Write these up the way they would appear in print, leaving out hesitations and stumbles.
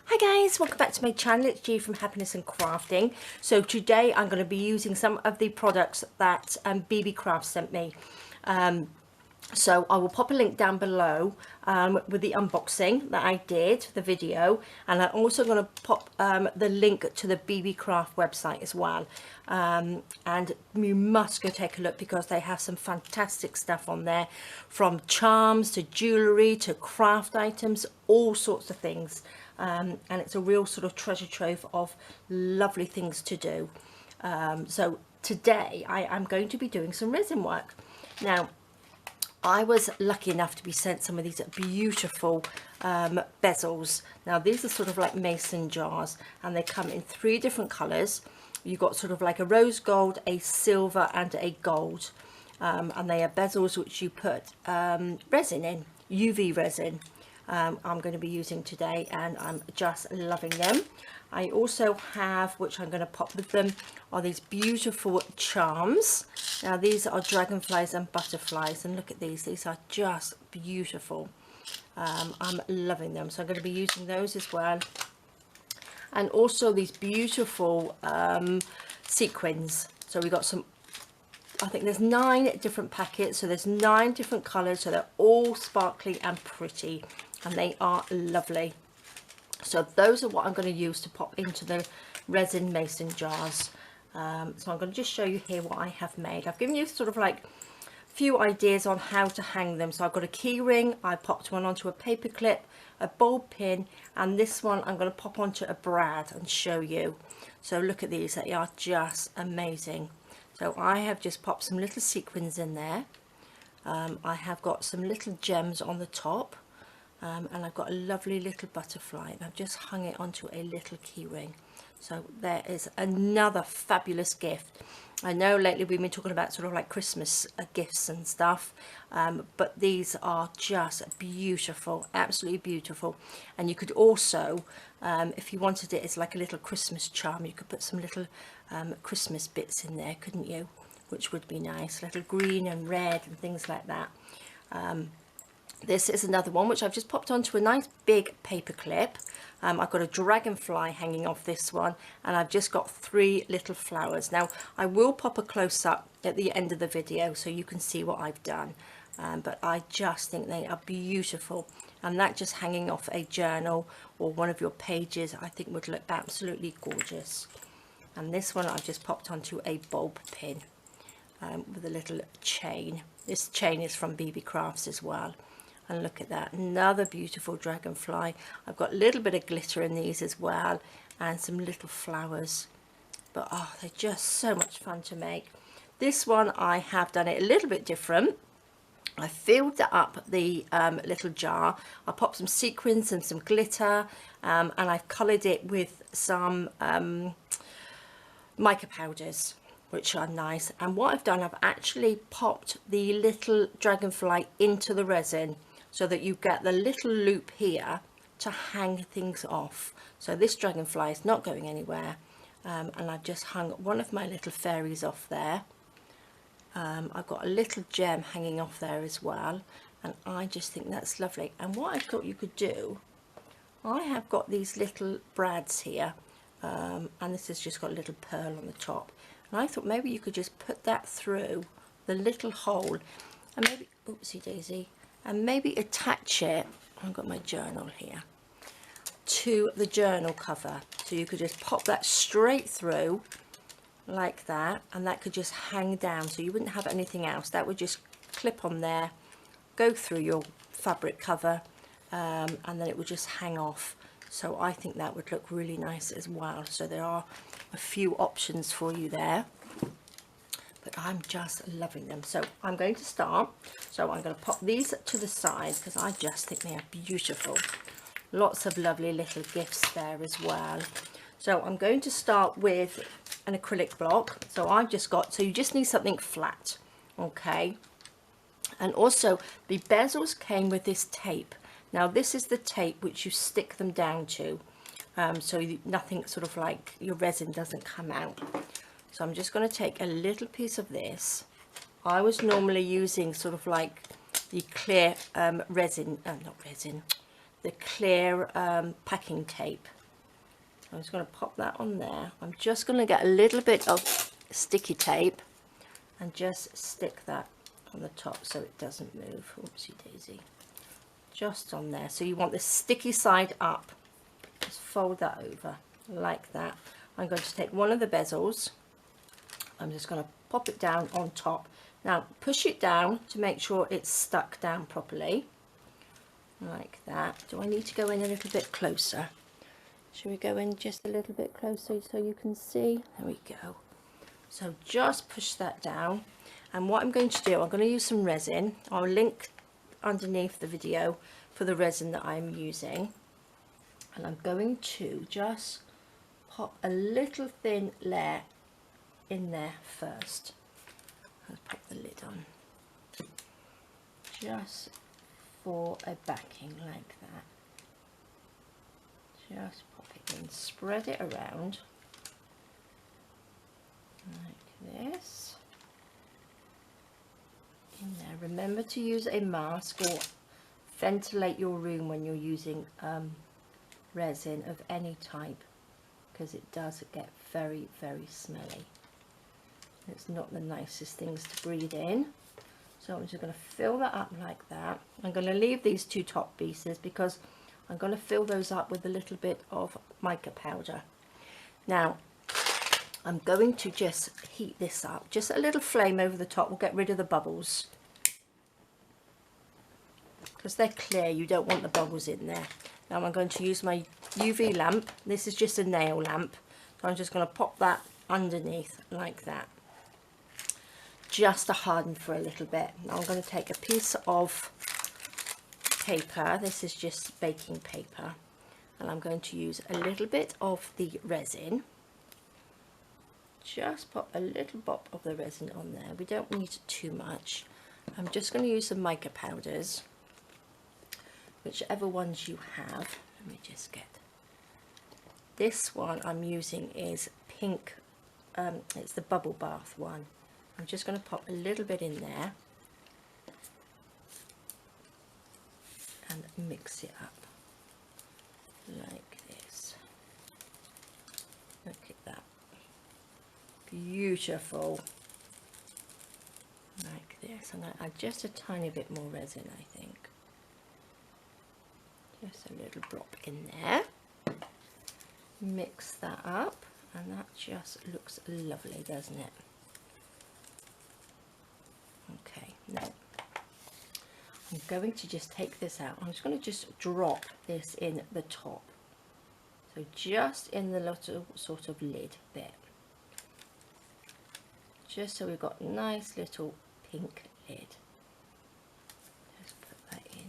Hi guys, welcome back to my channel. It's G from Happiness and Crafting. So today I'm going to be using some of the products that Beebeecrafts sent me. So I will pop a link down below with the unboxing that I did, the video, and I'm also going to pop the link to the Beebeecraft website as well. And you must go take a look because they have some fantastic stuff on there, from charms to jewellery to craft items, all sorts of things. And it's a real sort of treasure trove of lovely things to do. So today I am going to be doing some resin work. Now, I was lucky enough to be sent some of these beautiful bezels. Now these are sort of like mason jars, and they come in 3 different colours. You've got sort of like a rose gold, a silver and a gold, and they are bezels which you put resin in, UV resin. I'm going to be using today, and I'm just loving them. I also have, which I'm going to pop with them, are these beautiful charms. Now these are dragonflies and butterflies, and look at these are just beautiful. I'm loving them, so I'm going to be using those as well. And also these beautiful sequins. So we got some, I think there's 9 different packets, so there's 9 different colours, so they're all sparkly and pretty, and they are lovely. So those are what I'm going to use to pop into the resin mason jars. So I'm going to just show you here what I have made. I've given you sort of like a few ideas on how to hang them. So I've got a key ring, I popped one onto a paper clip, a bulb pin, and this one I'm going to pop onto a brad and show you. So look at these, they are just amazing. So I have just popped some little sequins in there. I have got some little gems on the top, and I've got a lovely little butterfly, and I've just hung it onto a little key ring. So there is another fabulous gift. I know lately we've been talking about sort of like Christmas gifts and stuff, but these are just beautiful, absolutely beautiful. And you could also, if you wanted it as like a little Christmas charm, you could put some little Christmas bits in there, couldn't you? Which would be nice, little green and red and things like that. This is another one which I've just popped onto a nice big paper clip. I've got a dragonfly hanging off this one, and I've just got 3 little flowers. Now I will pop a close-up at the end of the video so you can see what I've done, but I just think they are beautiful, and that just hanging off a journal or one of your pages I think would look absolutely gorgeous. And this one I've just popped onto a bulb pin with a little chain. This chain is from Beebeecrafts as well. And look at that, another beautiful dragonfly. I've got a little bit of glitter in these as well, and some little flowers. But oh, they're just so much fun to make. This one I have done it a little bit different. I filled up the little jar. I popped some sequins and some glitter, and I've coloured it with some mica powders, which are nice. And what I've done, I've actually popped the little dragonfly into the resin so that you get the little loop here to hang things off. So this dragonfly is not going anywhere, and I've just hung one of my little fairies off there. I've got a little gem hanging off there as well, and I just think that's lovely. And what I thought you could do, I have got these little brads here, and this has just got a little pearl on the top, and I thought maybe you could just put that through the little hole, and maybe, oopsie daisy, and maybe attach it, I've got my journal here, to the journal cover. So you could just pop that straight through like that, and that could just hang down, so you wouldn't have anything else. That would just clip on there, go through your fabric cover, and then it would just hang off. So I think that would look really nice as well. So there are a few options for you there, but I'm just loving them. So I'm going to start. So I'm going to pop these to the side because I just think they are beautiful. Lots of lovely little gifts there as well. So I'm going to start with an acrylic block. So I've just got, so you just need something flat, okay? And also the bezels came with this tape. Now this is the tape which you stick them down to, so nothing sort of like your resin doesn't come out. So I'm just going to take a little piece of this. I was normally using sort of like the clear resin, not resin, the clear packing tape. I'm just going to pop that on there. I'm just going to get a little bit of sticky tape and just stick that on the top so it doesn't move. Oopsie daisy. Just on there. So you want the sticky side up. Just fold that over like that. I'm going to take one of the bezels. I'm just going to pop it down on top. Now push it down to make sure it's stuck down properly. Like that. Do I need to go in a little bit closer? Should we go in just a little bit closer so you can see? There we go. So just push that down. And what I'm going to do, I'm going to use some resin. I'll link underneath the video for the resin that I'm using. And I'm going to just pop a little thin layer in there first. Let's pop the lid on. Just for a backing like that. Just pop it in, spread it around like this. In there. Remember to use a mask or ventilate your room when you're using resin of any type, because it does get very, very smelly. It's not the nicest things to breathe in. So I'm just going to fill that up like that. I'm going to leave these two top pieces because I'm going to fill those up with a little bit of mica powder. Now I'm going to just heat this up. Just a little flame over the top will get rid of the bubbles. Because they're clear, you don't want the bubbles in there. Now I'm going to use my UV lamp. This is just a nail lamp. So I'm just going to pop that underneath like that. Just to harden for a little bit. Now I'm going to take a piece of paper. This is just baking paper. And I'm going to use a little bit of the resin. Just pop a little bop of the resin on there. We don't need too much. I'm just going to use some mica powders. Whichever ones you have. Let me just get. This one I'm using is pink. It's the bubble bath one. I'm just going to pop a little bit in there and mix it up like this. Look at that. Beautiful. Like this. I'm going to add just a tiny bit more resin, I think. Just a little drop in there. Mix that up, and that just looks lovely, doesn't it? Okay, now I'm going to just take this out. I'm just going to just drop this in the top. So just in the little sort of lid bit. Just so we've got a nice little pink lid. Just put that in.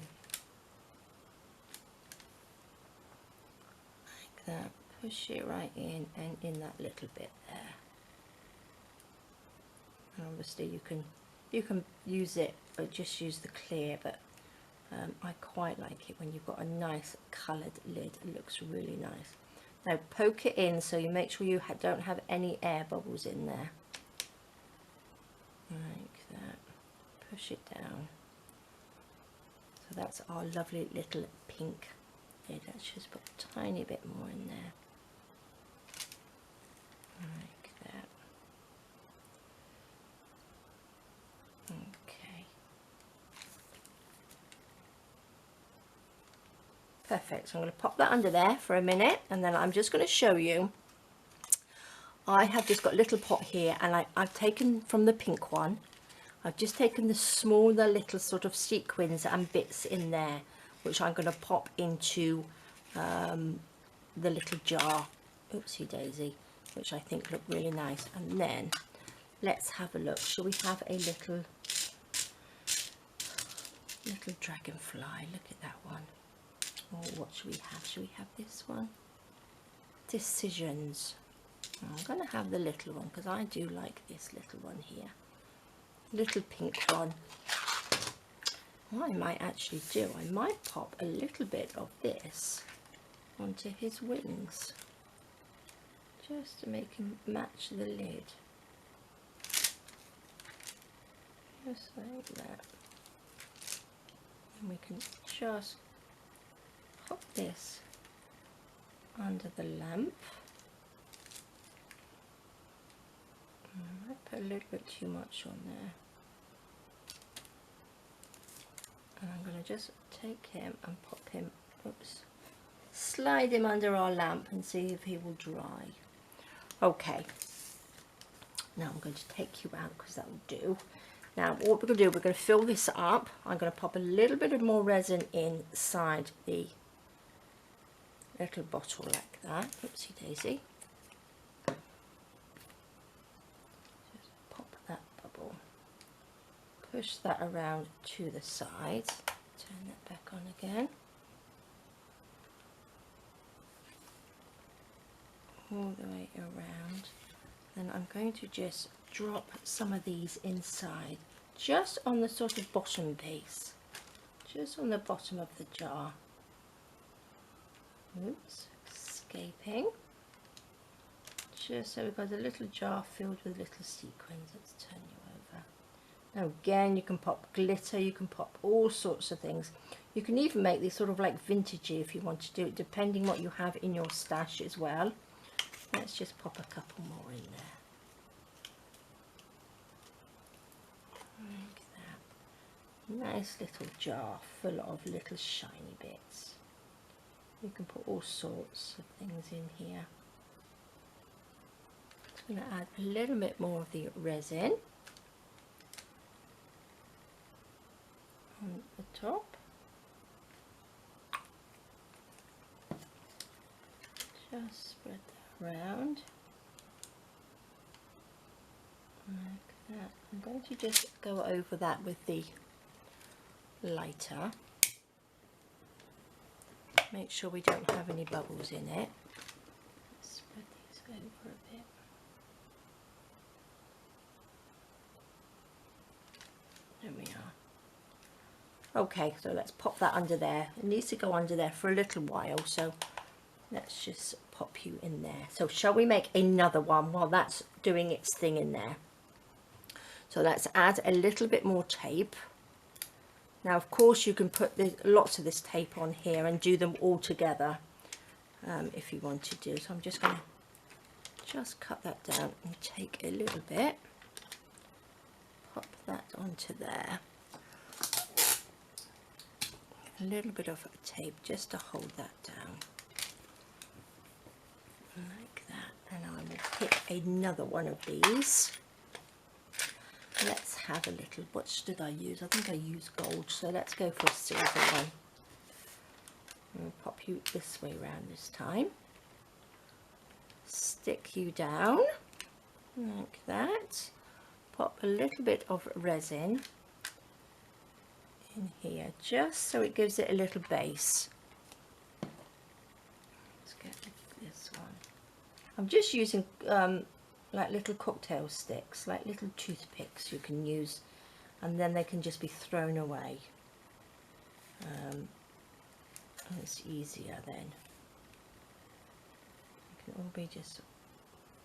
Like that. Push it right in and in that little bit there. And obviously you can use it or just use the clear, but I quite like it when you've got a nice coloured lid. It looks really nice. Now poke it in so you make sure you don't have any air bubbles in there. Like that. Push it down. So that's our lovely little pink lid. Let's just put a tiny bit more in there. Like that. Okay. Perfect. So I'm going to pop that under there for a minute, and then I'm just going to show you. I have just got a little pot here, and I've taken from the pink one. I've just taken the smaller little sort of sequins and bits in there, which I'm going to pop into the little jar. Oopsie daisy, which I think look really nice. And then let's have a look. Shall we have a little dragonfly? Look at that one. Oh, what should we have? Should we have this one? Decisions. I'm going to have the little one because I do like this little one here. Little pink one. What I might actually do, I might pop a little bit of this onto his wings. Just to make him match the lid. Just like that. And we can just pop this under the lamp. I might put a little bit too much on there. And I'm going to just take him and pop him, oops, slide him under our lamp and see if he will dry. Okay, now I'm going to take you out because that will do. Now what we're going to do, we're going to fill this up. I'm going to pop a little bit of more resin inside the little bottle like that. Oopsie daisy. Just pop that bubble. Push that around to the side. Turn that back on again. All the way around. Then I'm going to just drop some of these inside, just on the sort of bottom base, just on the bottom of the jar. Oops, escaping. Just so we've got a little jar filled with little sequins. Let's turn you over. Now again, you can pop glitter, you can pop all sorts of things. You can even make these sort of like vintagey if you want to do it, depending what you have in your stash as well. Let's just pop a couple more in there. Like that. Nice little jar full of little shiny bits. You can put all sorts of things in here. I'm going to add a little bit more of the resin on the top. Just spread that around like that. I'm going to just go over that with the lighter. Make sure we don't have any bubbles in it. Let's spread these over a bit. There we are. Okay, so let's pop that under there. It needs to go under there for a little while, so let's just pop you in there. So shall we make another one while that's doing its thing in there? So let's add a little bit more tape. Now of course you can put lots of this tape on here and do them all together if you want to do. So I'm just going to just cut that down and take a little bit, pop that onto there. A little bit of tape just to hold that down. Like that, and I will pick another one of these. Let's have a little, what did I use? I think I used gold, so let's go for a silver one. I'll pop you this way around this time. Stick you down like that. Pop a little bit of resin in here just so it gives it a little base. Let's get this one. I'm just using like little cocktail sticks, like little toothpicks you can use, and then they can just be thrown away. And it's easier then. It can all be just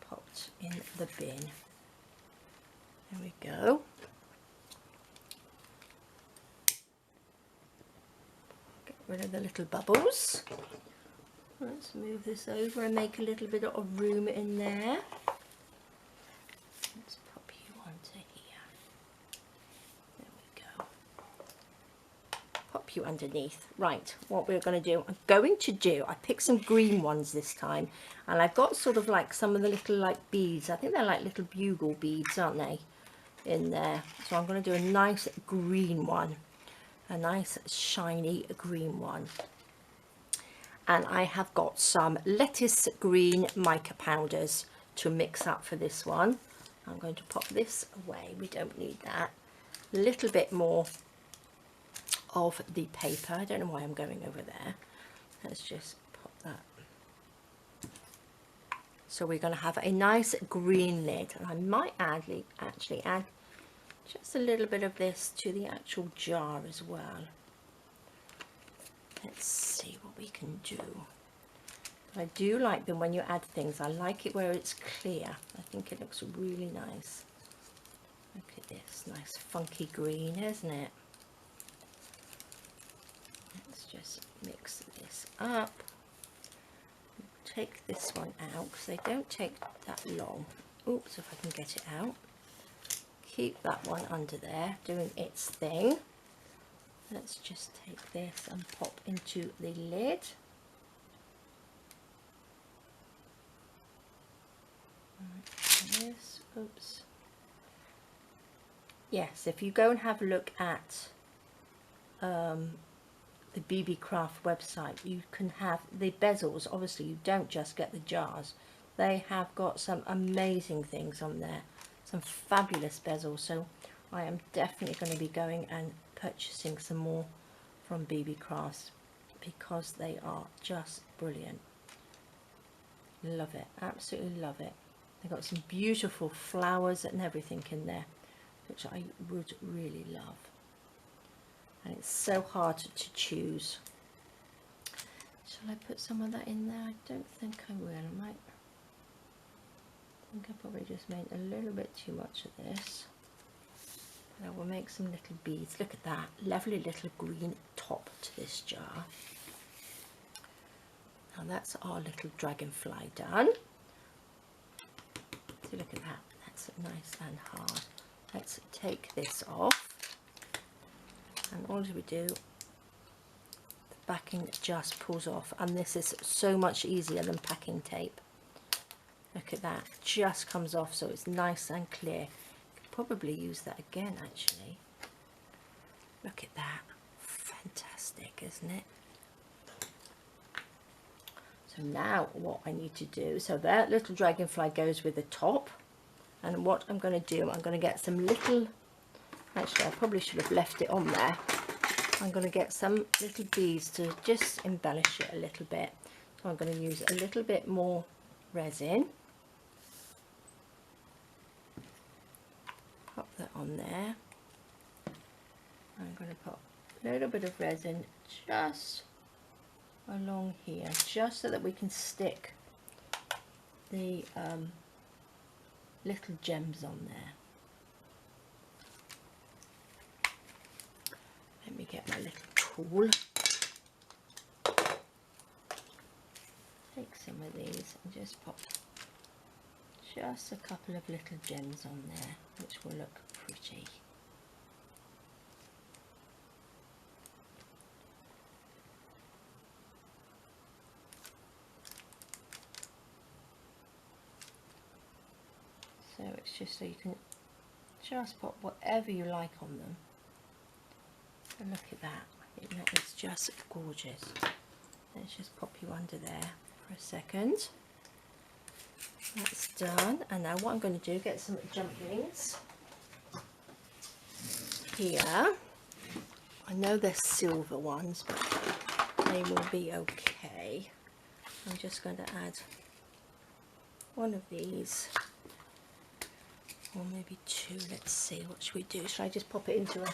popped in the bin. There we go. Get rid of the little bubbles. Let's move this over and make a little bit of room in there. Let's pop you onto here. There we go. Pop you underneath. Right, what we're going to do, I picked some green ones this time, and I've got sort of like some of the little like beads. I think they're like little bugle beads, aren't they, in there? So I'm going to do a nice green one, a nice shiny green one. And I have got some lettuce green mica powders to mix up for this one. I'm going to pop this away, we don't need that. A little bit more of the paper. I don't know why I'm going over there. Let's just pop that. So we're going to have a nice green lid, and I might actually add just a little bit of this to the actual jar as well. Let's see what we can do. I do like them when you add things. I like it where it's clear. I think it looks really nice. Look at this, nice funky green, isn't it? Let's just mix this up. take this one out because they don't take that long. Oops, if I can get it out. Keep that one under there doing its thing. Let's just take this and pop into the lid. This, oops. Yes, if you go and have a look at the Beebeecraft website, you can have the bezels. Obviously you don't just get the jars, they have got some amazing things on there, some fabulous bezels. So I am definitely going to be going and purchasing some more from Beebeecrafts because they are just brilliant. Love it, absolutely love it. They've got some beautiful flowers and everything in there, which I would really love. And it's so hard to choose. Shall I put some of that in there? I don't think I will. I think I probably just made a little bit too much of this. But I will make some little beads. Look at that lovely little green top to this jar. Now that's our little dragonfly done. So look at that. That's nice and hard. Let's take this off. And all we do, the backing just pulls off, and this is so much easier than packing tape. Look at that, just comes off, so it's nice and clear. Could probably use that again actually. Look at that, fantastic, isn't it? So now what I need to do, so that little dragonfly goes with the top, and what I'm going to do, I'm going to get some little, actually I probably should have left it on there. I'm going to get some little beads to just embellish it a little bit. So I'm going to use a little bit more resin. Pop that on there. I'm going to pop a little bit of resin just along here, just so that we can stick the little gems on there. Let me get my little tool. Take some of these and just pop just a couple of little gems on there, which will look pretty. So it's just so you can just pop whatever you like on them. And look at that, I think that is just gorgeous. Let's just pop you under there for a second. That's done, and now what I'm going to do, get some jump rings here. I know they're silver ones, but they will be okay. I'm just going to add one of these, or maybe two. Let's see, what should we do? Should I just pop it into a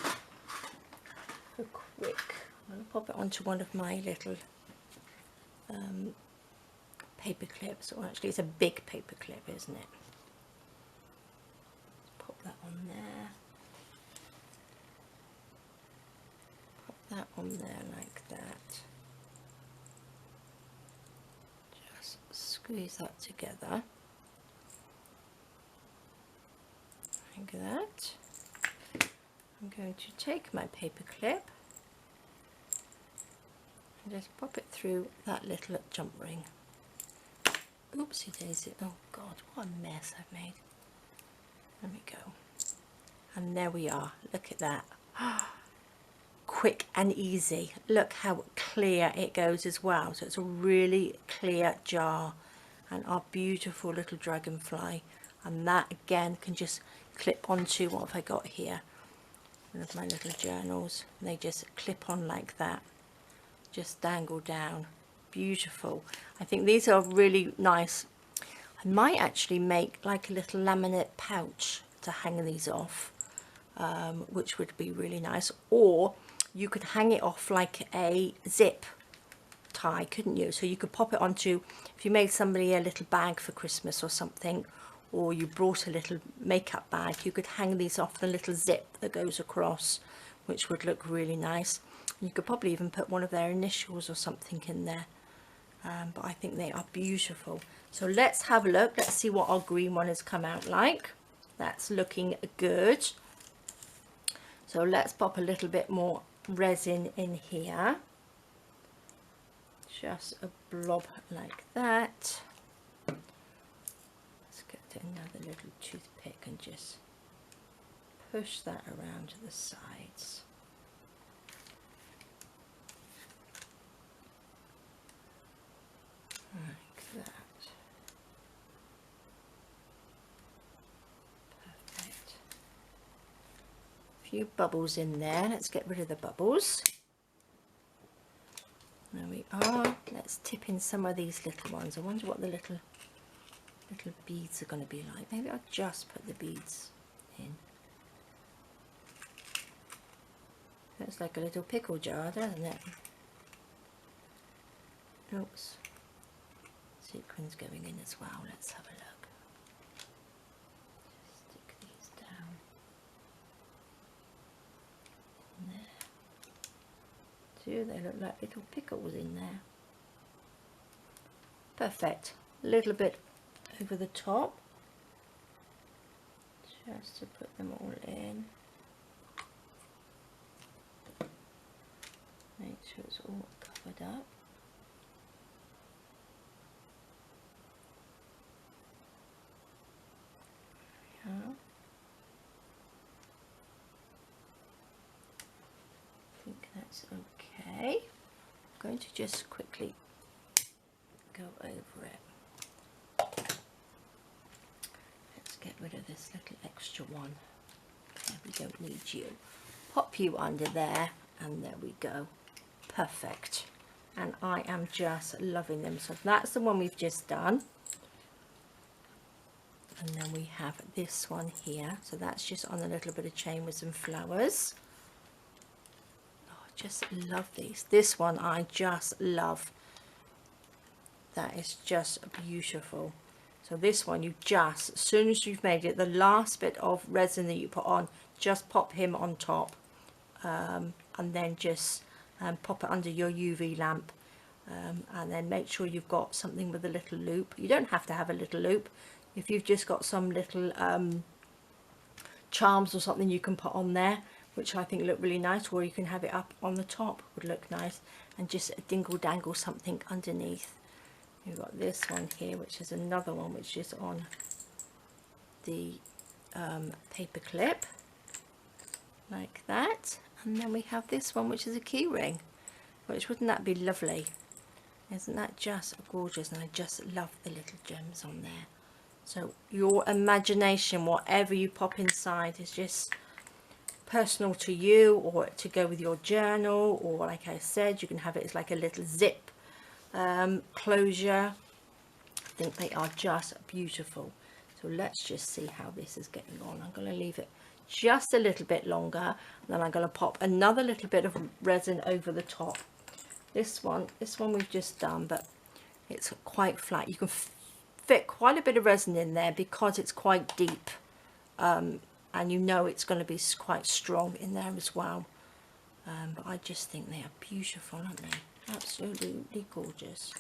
quick, I'm going to pop it onto one of my little paper clips, or actually it's a big paper clip, isn't it? Pop that on there, pop that on there like that, just squeeze that together like that. I'm going to take my paper clip and just pop it through that little jump ring. Oopsie daisy, oh god, what a mess I've made. There we go. And there we are, look at that. Quick and easy. Look how clear it goes as well. So it's a really clear jar, and our beautiful little dragonfly. And that again can just clip onto, what have I got here? One of my little journals. And they just clip on like that. Just dangle down. Beautiful. I think these are really nice. I might actually make like a little laminate pouch to hang these off, which would be really nice. Or you could hang it off like a zip tie, couldn't you? So you could pop it onto, if you made somebody a little bag for Christmas or something, or you brought a little makeup bag, you could hang these off the little zip that goes across, which would look really nice. You could probably even put one of their initials or something in there. but I think they are beautiful. So let's have a look. Let's see what our green one has come out like. That's looking good. So let's pop a little bit more resin in here. Just a blob like that. Let's get another little toothpick and just push that around to the sides. Like that. Perfect. A few bubbles in there. Let's get rid of the bubbles. There we are. Let's tip in some of these little ones. I wonder what the little beads are going to be like. Maybe I'll just put the beads in. Looks like a little pickle jar, doesn't it? Oops. Sequins going in as well. Let's have a look. Just stick these down in there. Do they look like little pickles in there? Perfect. A little bit over the top, just to put them all in. Make sure it's all covered up. Yeah. I think that's okay. I'm going to just quickly go over it. Let's get rid of this little extra one. Okay, we don't need you. Pop you under there, and there we go. Perfect. And I am just loving them. So that's the one we've just done. And then we have this one here. So that's just on a little bit of chain with some flowers. Oh, I just love these. This one I just love. That is just beautiful. So this one, you just, as soon as you've made it, the last bit of resin that you put on, just pop him on top, and then just pop it under your UV lamp, and then make sure you've got something with a little loop. You don't have to have a little loop. If you've just got some little charms or something you can put on there, which I think look really nice, or you can have it up on the top, would look nice, and just dingle dangle something underneath. We've got this one here, which is another one which is on the paper clip, like that. And then we have this one, which is a key ring, which, wouldn't that be lovely? Isn't that just gorgeous? And I just love the little gems on there. So your imagination, whatever you pop inside, is just personal to you, or to go with your journal, or like I said, you can have it as like a little zip closure. I think they are just beautiful. So let's just see how this is getting on. I'm going to leave it just a little bit longer, and then I'm going to pop another little bit of resin over the top. This one we've just done, but it's quite flat. You can fit quite a bit of resin in there because it's quite deep, and you know it's going to be quite strong in there as well. But I just think they are beautiful, aren't they? Absolutely gorgeous.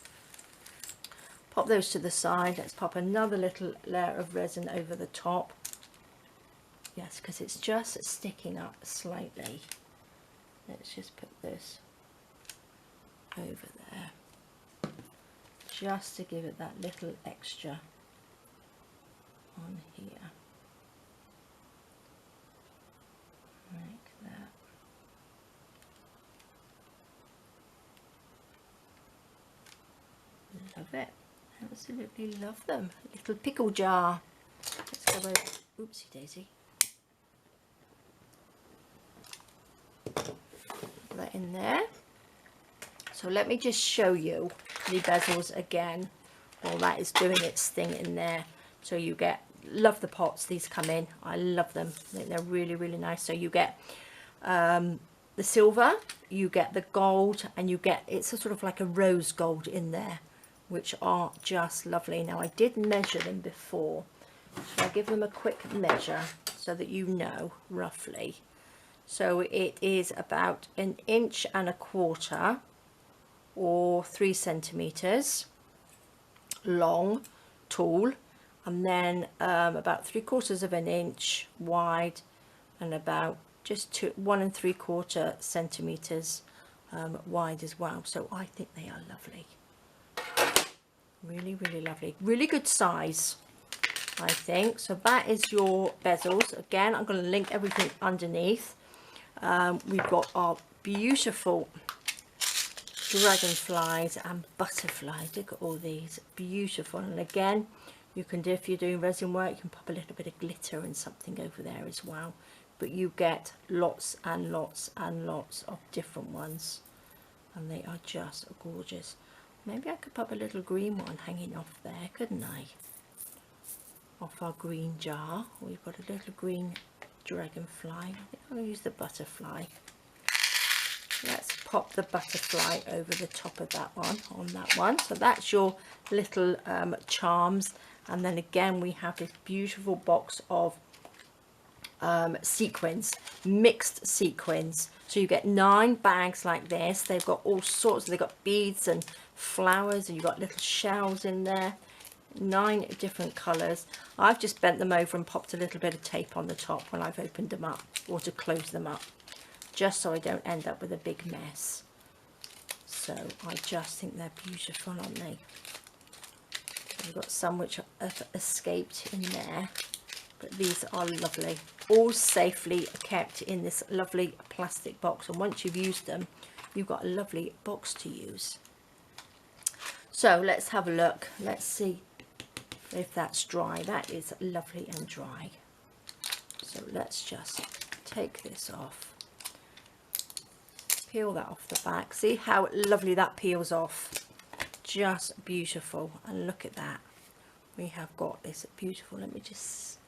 Pop those to the side. Let's pop another little layer of resin over the top. Yes, because it's just sticking up slightly. Let's just put this over there, just to give it that little extra on here, like that. Love it. Absolutely love them. Little pickle jar. Let's go over. Oopsie daisy. Put that in there. So let me just show you the bezels again while that is doing its thing in there. So you get, love the pots these come in. I love them. I think they're really, really nice. So you get the silver, you get the gold, and you get, it's a sort of like a rose gold in there, which are just lovely. Now I did measure them before, so I'll give them a quick measure so that you know roughly. So it is about 1.25 inches. or 3 centimeters long, tall, and then about 3/4 of an inch wide, and about just 1 3/4 centimeters wide as well. So I think they are lovely, really lovely, really good size, I think. So that is your bezels. Again, I'm going to link everything underneath. We've got our beautiful dragonflies and butterflies. Look at all these, beautiful. And again, you can do, if you're doing resin work, you can pop a little bit of glitter and something over there as well, but you get lots and lots and lots of different ones, and they are just gorgeous. Maybe I could pop a little green one hanging off there, couldn't I, off our green jar. We've got a little green dragonfly. I think I'll use the butterfly. Let's pop the butterfly over the top of that one, on that one. So that's your little charms. And then again, we have this beautiful box of sequins, mixed sequins. So you get 9 bags like this. They've got all sorts. They've got beads and flowers, and you've got little shells in there. 9 different colours. I've just bent them over and popped a little bit of tape on the top when I've opened them up, or to close them up, just so I don't end up with a big mess. So I just think they're beautiful, aren't they? We've got some which have escaped in there, but these are lovely, all safely kept in this lovely plastic box, and once you've used them, you've got a lovely box to use. So let's have a look. Let's see if that's dry. That is lovely and dry. So let's just take this off, peel that off the back. See how lovely that peels off, just beautiful. And look at that, we have got this beautiful, let me just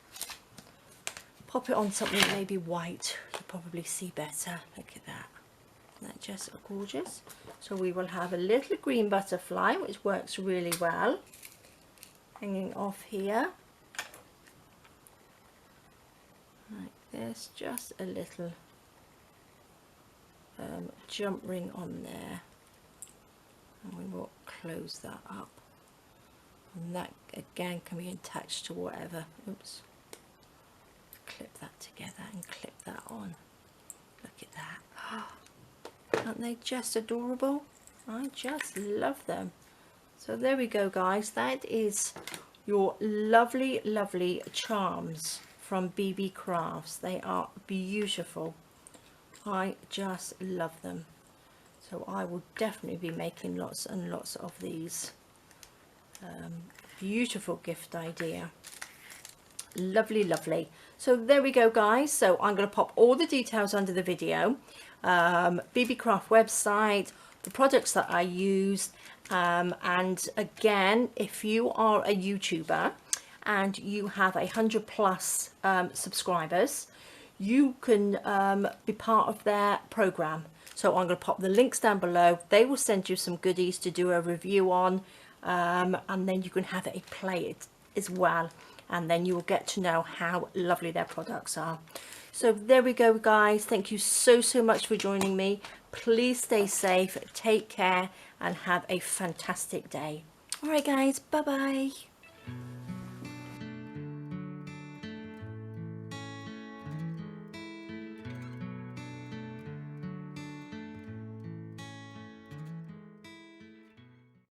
pop it on something maybe white, you'll probably see better. Look at that, that's just gorgeous. So we will have a little green butterfly, which works really well, hanging off here like this, just a little jump ring on there, and we will close that up, and that again can be attached to whatever. Oops, clip that together and clip that on. Look at that. Aren't they just adorable? I just love them. So there we go, guys. That is your lovely charms from Beebeecrafts. They are beautiful. I just love them. So I will definitely be making lots and lots of these. Beautiful gift idea. Lovely. So there we go, guys. So I'm going to pop all the details under the video. Beebeecraft website, the products that I use, and again, if you are a YouTuber and you have 100+ subscribers, you can be part of their program. So I'm going to pop the links down below. They will send you some goodies to do a review on, and then you can have a play it as well, and then you will get to know how lovely their products are. So there we go, guys. Thank you so much for joining me. Please stay safe, take care, and have a fantastic day. All right, guys, bye bye.